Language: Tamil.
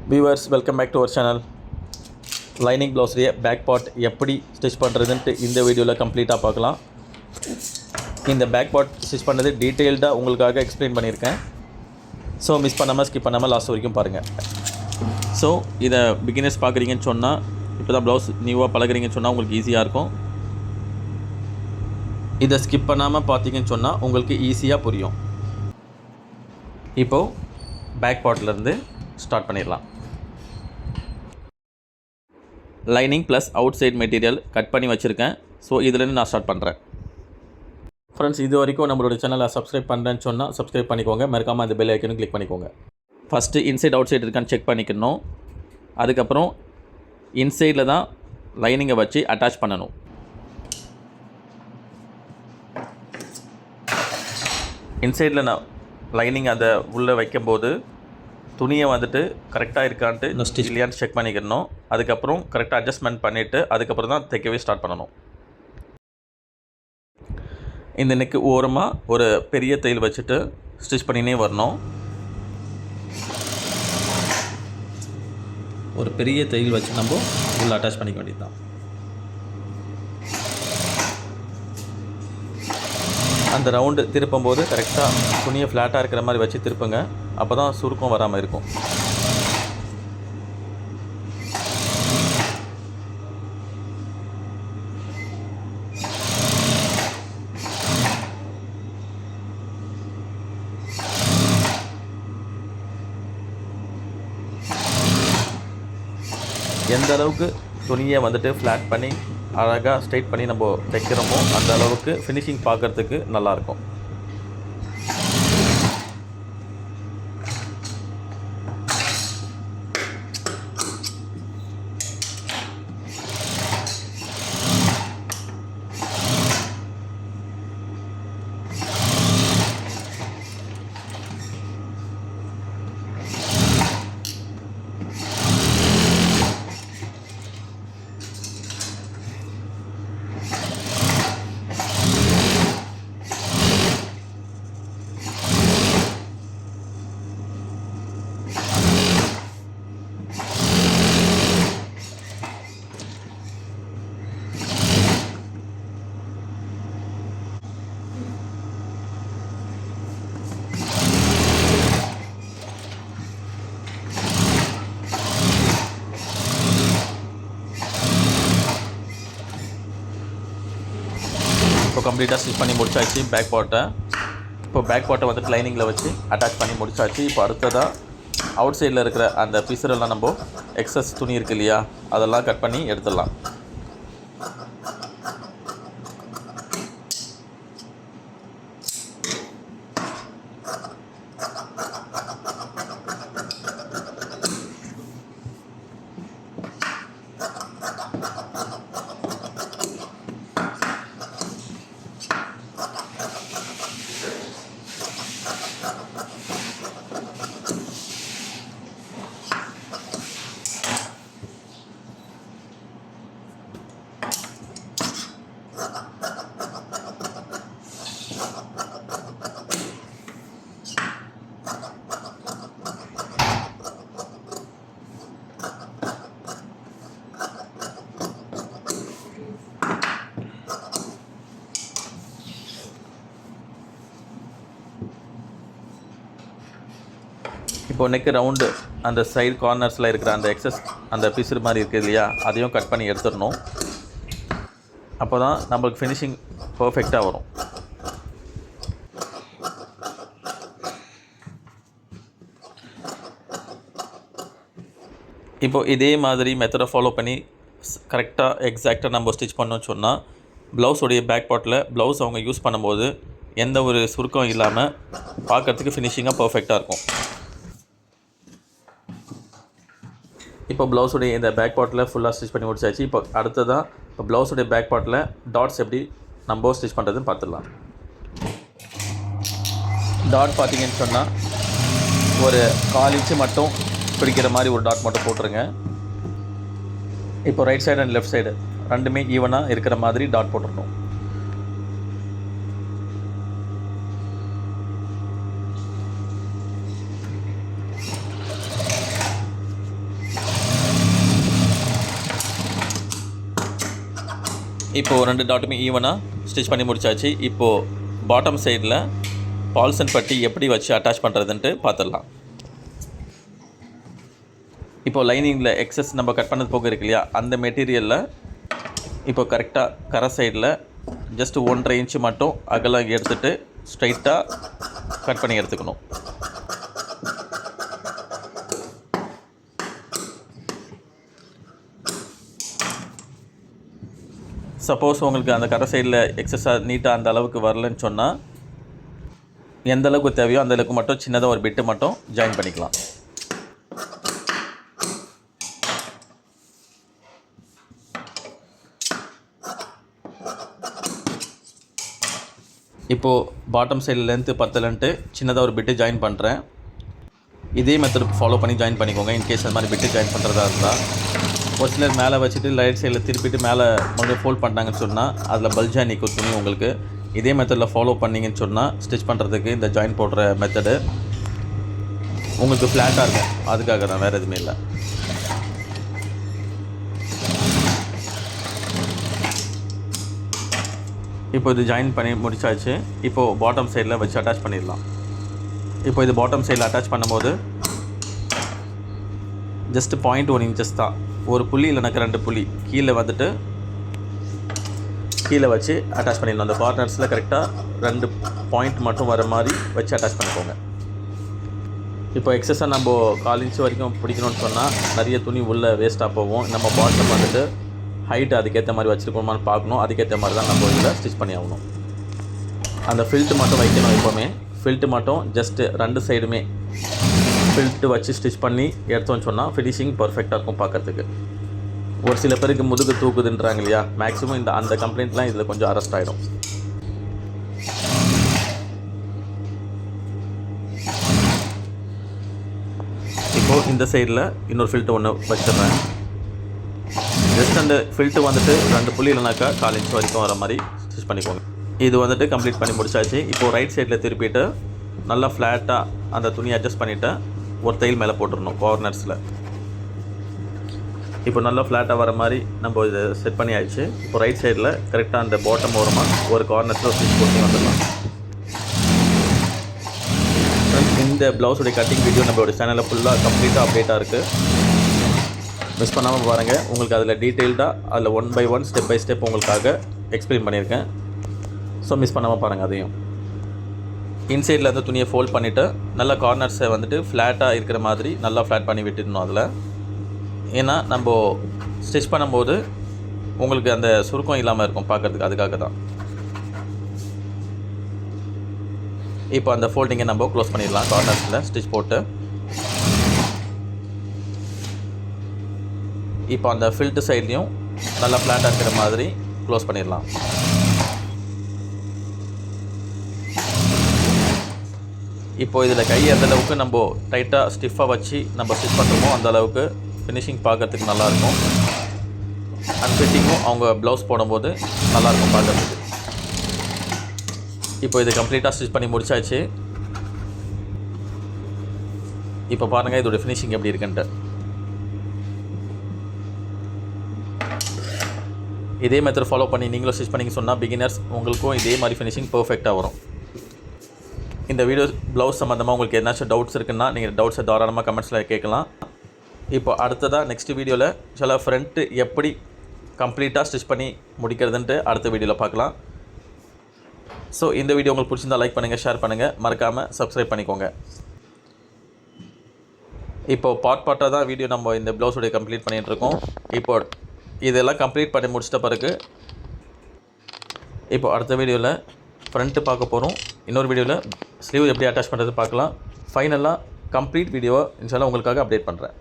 Viewers welcome back to our channel. Lining ப்ளவுஸ்லேயே பேக் பார்ட் எப்படி ஸ்டிச் பண்ணுறதுன்ட்டு இந்த வீடியோவில் கம்ப்ளீட்டாக பார்க்கலாம். இந்த பேக் பார்ட் ஸ்டிச் பண்ணுறது டீட்டெயில்டாக உங்களுக்காக எக்ஸ்பிளைன் பண்ணியிருக்கேன். ஸோ மிஸ் பண்ணாமல் ஸ்கிப் பண்ணாமல் லாஸ்ட் வரைக்கும் பாருங்கள். ஸோ இதை பிகினர்ஸ் பார்க்குறீங்கன்னு சொன்னால், இப்போ தான் ப்ளவுஸ் நியூவாக பழகுறீங்கன்னு சொன்னால் உங்களுக்கு ஈஸியாக இருக்கும். இதை ஸ்கிப் பண்ணாமல் பார்த்தீங்கன்னு சொன்னால் உங்களுக்கு ஈஸியாக புரியும். இப்போது பேக் பார்ட்லேருந்து ஸ்டார்ட் பண்ணிடலாம். Lining plus outside material cut பண்ணி வச்சுருக்கேன். ஸோ இதுலேருந்து நான் ஸ்டார்ட் பண்ணுறேன். ஃப்ரெண்ட்ஸ், இது வரைக்கும் நம்மளோட சேனலை சப்ஸ்கிரைப் பண்ணுறேன்னு சொன்னால் சப்ஸ்கிரைப் பண்ணிக்கோங்க. மறக்காமல் அந்த பெல் ஐக்கனும் கிளிக் பண்ணிக்கோங்க. ஃபஸ்ட்டு இன்சைட் அவுட் சைடு இருக்கான்னு செக் பண்ணிக்கணும். அதுக்கப்புறம் இன்சைடில் தான் லைனிங்கை வச்சு அட்டாச் பண்ணணும். இன்சைடில் நான் லைனிங் அதை உள்ளே வைக்கும்போது துணியை வந்துட்டு கரெக்டாக இருக்கான்ட்டு இன்னும் ஸ்டிச் இல்லையான்னு செக் பண்ணிக்கணும். அதுக்கப்புறம் கரெக்டாக அட்ஜஸ்ட்மெண்ட் பண்ணிவிட்டு அதுக்கப்புறம் தான் தைக்கவே ஸ்டார்ட் பண்ணணும். இந்த நெக்கு ஓரமாக ஒரு பெரிய தையல் வச்சுட்டு ஸ்டிச் பண்ணினே வரணும். ஒரு பெரிய தையல் வச்சு நம்ம உள்ளே அட்டாச் பண்ணிக்க வேண்டியது தான். அந்த ரவுண்டு திருப்பும்போது கரெக்டாக துணியை ஃப்ளாட்டாக இருக்கிற மாதிரி வச்சு திருப்புங்க. அப்போ தான் சுருக்கம் வராமல் இருக்கும். எந்த அளவுக்கு துணியை வந்துட்டு ஃப்ளாட் பண்ணி அழகாக ஸ்ட்ரைட் பண்ணி நம்ம தைக்கிறோமோ அந்த அளவுக்கு ஃபினிஷிங் பார்க்குறதுக்கு நல்லாயிருக்கும். இப்போ கம்ப்ளீட்டாக ஸ்டிச் பண்ணி முடிச்சாச்சு பேக் பார்ட்டை. இப்போ பேக் பார்ட்டை வந்து லைனிங்கில் வச்சு அட்டாச் பண்ணி முடிச்சாச்சு. இப்போ அடுத்ததாக அவுட் சைடில் இருக்கிற அந்த பீஸரெல்லாம் நம்ம எக்ஸஸ் துணி இருக்குது இல்லையா, அதெல்லாம் கட் பண்ணி எடுத்துடலாம். இப்போ நெக்கு ரவுண்டு அந்த சைடு கார்னர்ஸில் இருக்கிற அந்த எக்ஸஸ் அந்த பீஸு மாதிரி இருக்குது இல்லையா, அதையும் கட் பண்ணி எடுத்துடணும். அப்போ தான் நம்மளுக்கு ஃபினிஷிங் பர்ஃபெக்டாக வரும். இப்போது இதே மாதிரி மெத்தடை ஃபாலோ பண்ணி கரெக்டாக எக்ஸாக்டாக நம்ம ஸ்டிச் பண்ணோன்னு சொன்னால் ப்ளவுஸோடைய பேக் பார்ட்டில் ப்ளவுஸ் அவங்க யூஸ் பண்ணும்போது எந்த ஒரு சுருக்கம் இல்லாமல் பார்க்குறதுக்கு ஃபினிஷிங்காக பர்ஃபெக்டாக இருக்கும். இப்போ ப்ளவுஸுடைய இந்த பேக் பார்ட்டில் ஃபுல்லாக ஸ்டிச் பண்ணி முடிச்சாச்சு. இப்போ அடுத்ததான் இப்போ ப்ளவுஸுடைய பேக் பார்ட்டில் டாட்ஸ் எப்படி நம்ம ஸ்டிச் பண்ணுறதுன்னு பார்த்துடலாம். டாட் பார்த்தீங்கன்னு சொன்னால் ஒரு 1/4 இன்ச்சு மட்டும் பிடிக்கிற மாதிரி ஒரு டாட் மட்டும் போட்டுருங்க. இப்போ right side and left side ரெண்டுமே ஈவனாக இருக்கிற மாதிரி டாட் போட்டுடணும். இப்போது 2 டாட்டுமே ஈவனாக ஸ்டிச் பண்ணி முடிச்சாச்சு. இப்போது பாட்டம் சைடில் பால்சன் பட்டி எப்படி வச்சு அட்டாச் பண்ணுறதுன்ட்டு பார்த்துடலாம். இப்போது லைனிங்கில் எக்ஸஸ் நம்ம கட் பண்ணது போக இருக்கு இல்லையா, அந்த மெட்டீரியலில் இப்போ கரெக்டாக கரை சைடில் ஜஸ்ட் 1.5 இன்ச்சு மட்டும் அகலம் எடுத்துகிட்டு ஸ்ட்ரைட்டாக கட் பண்ணி எடுத்துக்கணும். சப்போஸ் உங்களுக்கு அந்த கரை சைடில் எக்ஸஸாக நீட்டாக அந்த அளவுக்கு வரலன்னு சொன்னால் எந்த அளவுக்கு தேவையோ அந்த அளவுக்கு மட்டும் சின்னதாக ஒரு பிட்டு மட்டும் ஜாயின் பண்ணிக்கலாம். இப்போது பாட்டம் சைடில் லென்த்து பத்தலன்ட்டு சின்னதாக ஒரு பிட்டு ஜாயின் பண்ணுறேன். இதே மெத்தட் ஃபாலோ பண்ணி ஜாயின் பண்ணிக்கோங்க. இன்கேஸ் அந்த மாதிரி பிட்டு ஜாயின் பண்ணுறதா இருந்தால் ஒரு சிலர் மேலே வச்சுட்டு ரைட் சைடில் திருப்பிட்டு மேலே மறுபடியும் ஃபோல்ட் பண்ணிட்டாங்கன்னு சொன்னால் அதில் பல்ஜாக நிற்கும் துணி. உங்களுக்கு இதே மெத்தடில் ஃபாலோ பண்ணிங்கன்னு சொன்னால் ஸ்டிச் பண்ணுறதுக்கு இந்த ஜாயின் போடுற மெத்தடு உங்களுக்கு ஃப்ளாட்டாக இருக்கும். அதுக்காக தான், வேறு எதுவுமே இல்லை. இப்போ இது ஜாயின் பண்ணி முடிச்சாச்சு. இப்போது பாட்டம் சைடில் வச்சு அட்டாச் பண்ணிடலாம். இப்போ இது பாட்டம் சைடில் அட்டாச் பண்ணும்போது ஜஸ்ட்டு 0.1 இன்ச்சஸ் தான், ஒரு புள்ளி இல்லைனாக்க 2 புள்ளி கீழே வந்துட்டு கீழே வச்சு அட்டாச் பண்ணிடலாம். அந்த கார்னர்ஸில் கரெக்டாக 2 பாயிண்ட் மட்டும் வர மாதிரி வச்சு அட்டாச் பண்ணிக்கோங்க. இப்போ எக்ஸஸாக நம்ம 1/4 இன்ச்சு வரைக்கும் பிடிக்கணும்னு சொன்னால் நிறைய துணி உள்ளே வேஸ்ட்டாக போகும். நம்ம பாட்டம் வந்துட்டு ஹைட்டு அதுக்கேற்ற மாதிரி வச்சுருக்கோமான்னு பார்க்கணும். அதுக்கேற்ற மாதிரி தான் நம்ம இதில் ஸ்டிச் பண்ணி ஆகணும். அந்த ஃபில்ட்டு மட்டும் வைக்கணும். எப்போவுமே ஃபில்ட்டு மட்டும் ஜஸ்ட்டு 2 சைடுமே ஃபில்ட்டு வச்சு ஸ்டிச் பண்ணி எடுத்தோன்னு சொன்னால் ஃபினிஷிங் பர்ஃபெக்டாக இருக்கும் பார்க்குறதுக்கு. ஒரு சில பேருக்கு முதுகு தூக்குதுன்றாங்க இல்லையா, மேக்ஸிமம் அந்த கம்ப்ளைண்ட்லாம் இதில் கொஞ்சம் அரெஸ்ட் ஆகிடும். இப்போது இந்த சைடில் இன்னொரு ஃபில்ட்டு ஒன்று வச்சிடுறேன். ஜஸ்ட் அந்த ஃபில்ட்டு வந்துட்டு 2 புள்ளி இல்லைனாக்கா 1/4 இன்ச் வரைக்கும் வர மாதிரி ஸ்டிச் பண்ணிக்கோங்க. இது வந்துட்டு கம்ப்ளீட் பண்ணி முடிச்சாச்சு. இப்போது ரைட் சைடில் திருப்பிட்டு நல்லா ஃப்ளாட்டாக அந்த துணியை அட்ஜஸ்ட் பண்ணிவிட்டு ஒரு தையல் மேலே போட்டுடணும் கார்னர்ஸில். இப்போ நல்லா ஃப்ளாட்டாக வர மாதிரி நம்ம இதை செட் பண்ணி ஆயிடுச்சு. இப்போ ரைட் சைடில் கரெக்டாக அந்த பாட்டம் ஓரமாக ஒரு கார்னர்ஸில் ஸ்டிச் போட்டு வந்துடலாம். இந்த ப்ளவுஸுடைய கட்டிங் வீடியோ நம்மளோட சேனலில் ஃபுல்லாக கம்ப்ளீட்டாக அப்டேட்டாக இருக்குது. மிஸ் பண்ணாமல் பாருங்கள். உங்களுக்கு அதில் டீட்டெயில்டாக அதில் 1 by 1 ஸ்டெப் பை ஸ்டெப் உங்களுக்காக எக்ஸ்பிளைன் பண்ணியிருக்கேன். ஸோ மிஸ் பண்ணாமல் பாருங்கள். அதையும் இன்சைடில் அந்த துணியை ஃபோல்ட் பண்ணிவிட்டு நல்லா கார்னர்ஸை வந்துட்டு ஃப்ளாட்டாக இருக்கிற மாதிரி நல்லா ஃப்ளாட் பண்ணி விட்டுடணும் அதில். ஏன்னா நம்ம ஸ்டிச் பண்ணும்போது உங்களுக்கு அந்த சுருக்கம் இல்லாமல் இருக்கும் பார்க்குறதுக்கு, அதுக்காக தான். இப்போ அந்த ஃபோல்டிங்கை நம்ம க்ளோஸ் பண்ணிடலாம். கார்னர்ஸில் ஸ்டிச் போட்டு இப்போ அந்த ஃபில்ட்டு சைட்லேயும் நல்லா ஃப்ளாட்டாக இருக்கிற மாதிரி க்ளோஸ் பண்ணிடலாம். இப்போ இதில் கை எந்த அளவுக்கு நம்ம டைட்டாக ஸ்டிஃபாக வச்சு நம்ம ஸ்டிச் பண்ணுறோமோ அந்த அளவுக்கு ஃபினிஷிங் பார்க்குறதுக்கு நல்லாயிருக்கும். அண்ட் ஃபிட்டிங்கும் அவங்க ப்ளவுஸ் போடும்போது நல்லாயிருக்கும் பார்க்குறதுக்கு. இப்போ இது கம்ப்ளீட்டாக ஸ்டிச் பண்ணி முடிச்சாச்சு. இப்போ பாருங்கள் இதோட ஃபினிஷிங் எப்படி இருக்குன்ட்டு. இதே மெத்தட் ஃபாலோ பண்ணி நீங்களும் ஸ்டிச் பண்ணிங்க சொன்னால் பிகினர்ஸ் உங்களுக்கும் இதே மாதிரி ஃபினிஷிங் பர்ஃபெக்டாக வரும். இந்த வீடியோ ப்ளவுஸ் சம்மந்தமாக உங்களுக்கு எதனாச்சும் டவுட்ஸ் இருக்குன்னா நீங்கள் டவுட்ஸை தாராளமாக கமெண்ட்ஸில் கேட்கலாம். இப்போ அடுத்ததாக நெக்ஸ்ட் வீடியோவில் சில ஃப்ரண்ட்டு எப்படி கம்ப்ளீட்டாக ஸ்டிச் பண்ணி முடிக்கிறதுன்ட்டு அடுத்த வீடியோவில் பார்க்கலாம். ஸோ இந்த வீடியோ உங்களுக்கு பிடிச்சிருந்தால் லைக் பண்ணுங்கள், ஷேர் பண்ணுங்கள், மறக்காமல் சப்ஸ்கிரைப் பண்ணிக்கோங்க. இப்போது பார்ட்டாக தான் வீடியோ நம்ம இந்த ப்ளவுஸோடைய கம்ப்ளீட் பண்ணிகிட்ருக்கோம். இப்போ இதெல்லாம் கம்ப்ளீட் பண்ணி முடிச்சிட்ட பிறகு இப்போ அடுத்த வீடியோவில் ஃப்ரண்ட்டு பார்க்க போகிறோம். இன்னொரு வீடியோவில் ஸ்லீவ் எப்படி அட்டாச் பண்ணுறது பார்க்கலாம். ஃபைனலாக கம்ப்ளீட் வீடியோவை இன்ஷால்லா உங்களுக்காக அப்டேட் பண்ணுறேன்.